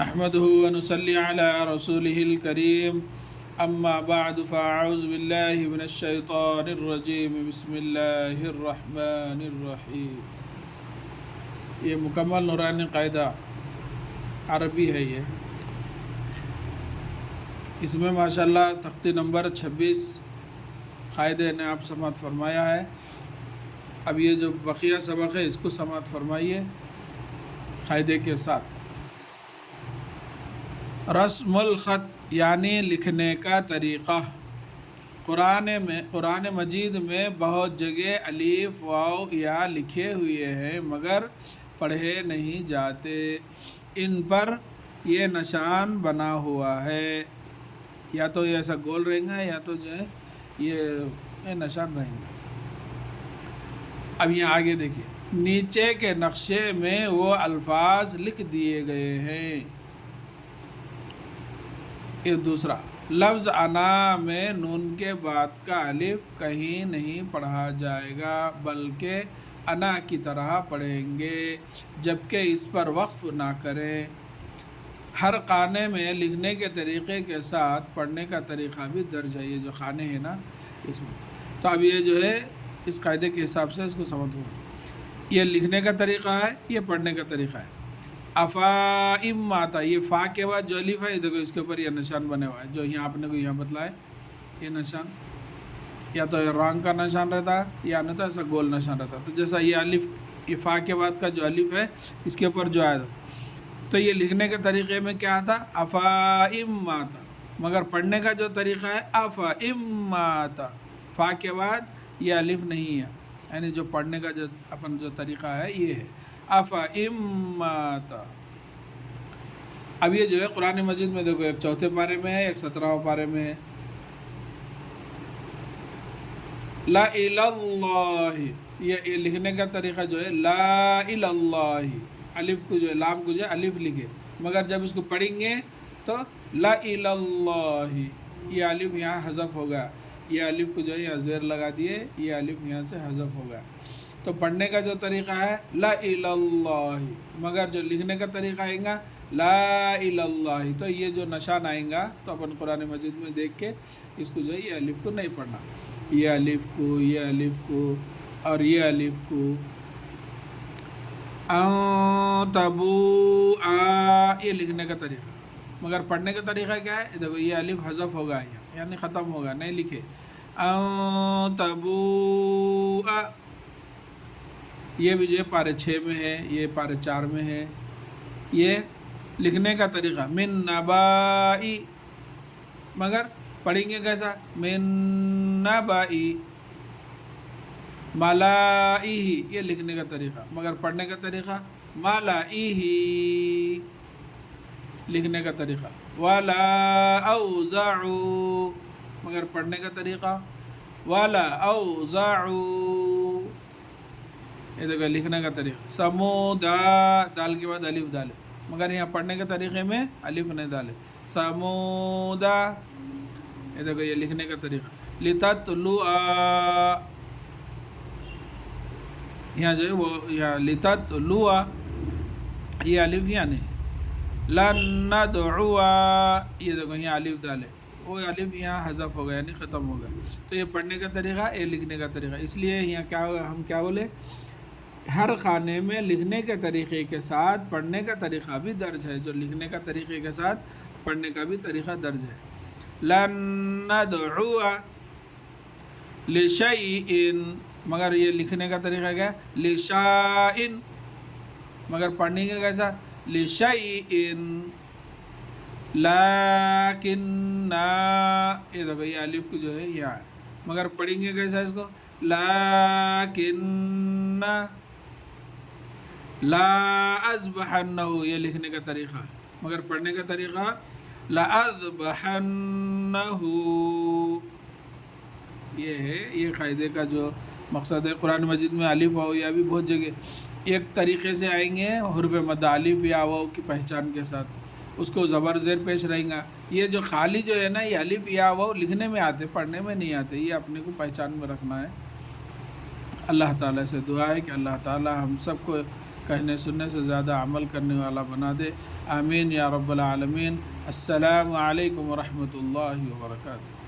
احمده ونصلي على رسوله الكريم اما بعد فاعوذ بالله من الشيطان الرجيم بسم الله الرحمن الرحیم۔ یہ مکمل نورانی قاعدہ عربی ہے اس میں ماشاءاللہ تختی نمبر 26 قاعدے نے آپ سماعت فرمایا ہے۔ اب یہ جو بقیہ سبق ہے اس کو سماعت فرمائیے قاعدے کے ساتھ۔ رسم الخط یعنی لکھنے کا طریقہ۔ قرآن مجید میں بہت جگہ الف واو یا لکھے ہوئے ہیں مگر پڑھے نہیں جاتے، ان پر یہ نشان بنا ہوا ہے، یا تو یہ ایسا گول رہیں گا یا تو جو ہے یہ نشان رہیں گا۔ اب یہاں آگے دیکھیے، نیچے کے نقشے میں وہ الفاظ لکھ دیے گئے ہیں۔ یہ دوسرا لفظ انا میں نون کے بعد کا الف کہیں نہیں پڑھا جائے گا بلکہ انا کی طرح پڑھیں گے، جبکہ اس پر وقف نہ کریں۔ ہر خانے میں لکھنے کے طریقے کے ساتھ پڑھنے کا طریقہ بھی درج ہے۔ یہ جو خانے ہیں نا اس میں، تو اب یہ جو ہے اس قاعدے کے حساب سے اس کو سمجھو۔ یہ لکھنے کا طریقہ ہے، یہ پڑھنے کا طریقہ ہے۔ افا تا، یہ فا کے بعد جو الف ہے دیکھو اس کے اوپر یہ نشان بنے ہوا ہے، جو یہاں آپ نے کو یہاں بتلایا یہ نشان، یا تو رانگ کا نشان رہتا ہے یا نہیں تو ایسا گول نشان رہتا ہے۔ تو جیسا یہ الف، یہ فا کے بعد کا جو الف ہے اس کے اوپر جو آیا تو یہ لکھنے کے طریقے میں کیا آتا؟ افا تا، مگر پڑھنے کا جو طریقہ ہے افا تا، فا کے بعد یہ الف نہیں ہے، یعنی جو پڑھنے کا جو اپن جو طریقہ ہے یہ ہے افا تا۔ اب یہ جو ہے قرآن مجید میں دیکھو، ایک 4 پارے میں ہے، ایک 17 پارے میں ہے۔ لا الہ اللہ، یہ لکھنے کا طریقہ جو ہے لا الہ اللہ، الف کو جو ہے لام کو جو ہے الف لکھے، مگر جب اس کو پڑھیں گے تو لا الہ اللہ، یہ الف یہاں حذف ہوگا، یہ الف کو جو ہے یہاں زیر لگا دیے، یہ الف یہاں سے حذف ہوگا۔ تو پڑھنے کا جو طریقہ ہے لا الہ اللہ، مگر جو لکھنے کا طریقہ آئے گا لا الہ اللہ، تو یہ جو نشان آئیں گا تو اپن قرآن مجید میں دیکھ کے اس کو جو ہے یہ الف کو نہیں پڑھنا، یہ الف کو، یہ الف کو اور یہ الف کو۔ یہ لکھنے کا طریقہ، مگر پڑھنے کا طریقہ کیا ہے؟ دیکھو یہ الف حذف ہوگا یعنی ختم ہوگا، نہیں لکھے۔ یہ بھی جو ہے پارے 6 میں ہے، یہ پارے 4 میں ہے۔ یہ لکھنے کا طریقہ من نبائی، مگر پڑھیں گے کیسا؟ من نبائی ملائہ، یہ لکھنے کا طریقہ، مگر پڑھنے کا طریقہ ملائہ، لکھنے کا طریقہ ولا اوزعوا، مگر پڑھنے کا طریقہ ولا اوزعوا، یہ دیکھو لکھنے کا طریقہ سمودا، دال کے بعد الف ڈالے، مگر یہاں پڑھنے کے طریقے میں الف نہیں ڈالے، سمودا، یہ دیکھو یہ لکھنے کا طریقہ لتتلوا، یہاں جو ہے وہ یہاں لتتلوا، یہ الف یہاں نہیں، لن ندعوا، یہ دیکھو یہاں الف ڈالے، وہ الف یہاں حذف ہو گیا یعنی ختم ہو گیا۔ تو یہ پڑھنے کا طریقہ، یہ لکھنے کا طریقہ، اس لیے یہاں کیا ہوگا، ہم کیا بولے، ہر خانے میں لکھنے کے طریقے کے ساتھ پڑھنے کا طریقہ بھی درج ہے، جو لکھنے کا طریقے کے ساتھ پڑھنے کا بھی طریقہ درج ہے۔ لن ندعو لشیء، مگر یہ لکھنے کا طریقہ کیا ہے؟ لشاء، مگر پڑھنے کا کیسا؟ لشیء لیکن، یہ دیکھو یہ الف کو جو ہے یہاں ہے، مگر پڑھیں گے کیسا اس کو؟ لیکن لا اذبحنہ، یہ لکھنے کا طریقہ ہے، مگر پڑھنے کا طریقہ لا اذبحنہ، یہ ہے۔ یہ قاعدے کا جو مقصد ہے، قرآن مجید میں الف واو یا بھی بہت جگہ ایک طریقے سے آئیں گے، حروف مد الف یا واو کی پہچان کے ساتھ، اس کو زبر زیر پیش رہیں گا۔ یہ جو خالی جو ہے نا، یہ الف یا واو لکھنے میں آتے، پڑھنے میں نہیں آتے، یہ اپنے کو پہچان میں رکھنا ہے۔ اللہ تعالیٰ سے دعا ہے کہ اللہ تعالیٰ ہم سب کو کہنے سننے سے زیادہ عمل کرنے والا بنا دے۔ آمین یا رب العالمین۔ السلام علیکم ورحمۃ اللہ وبرکاتہ۔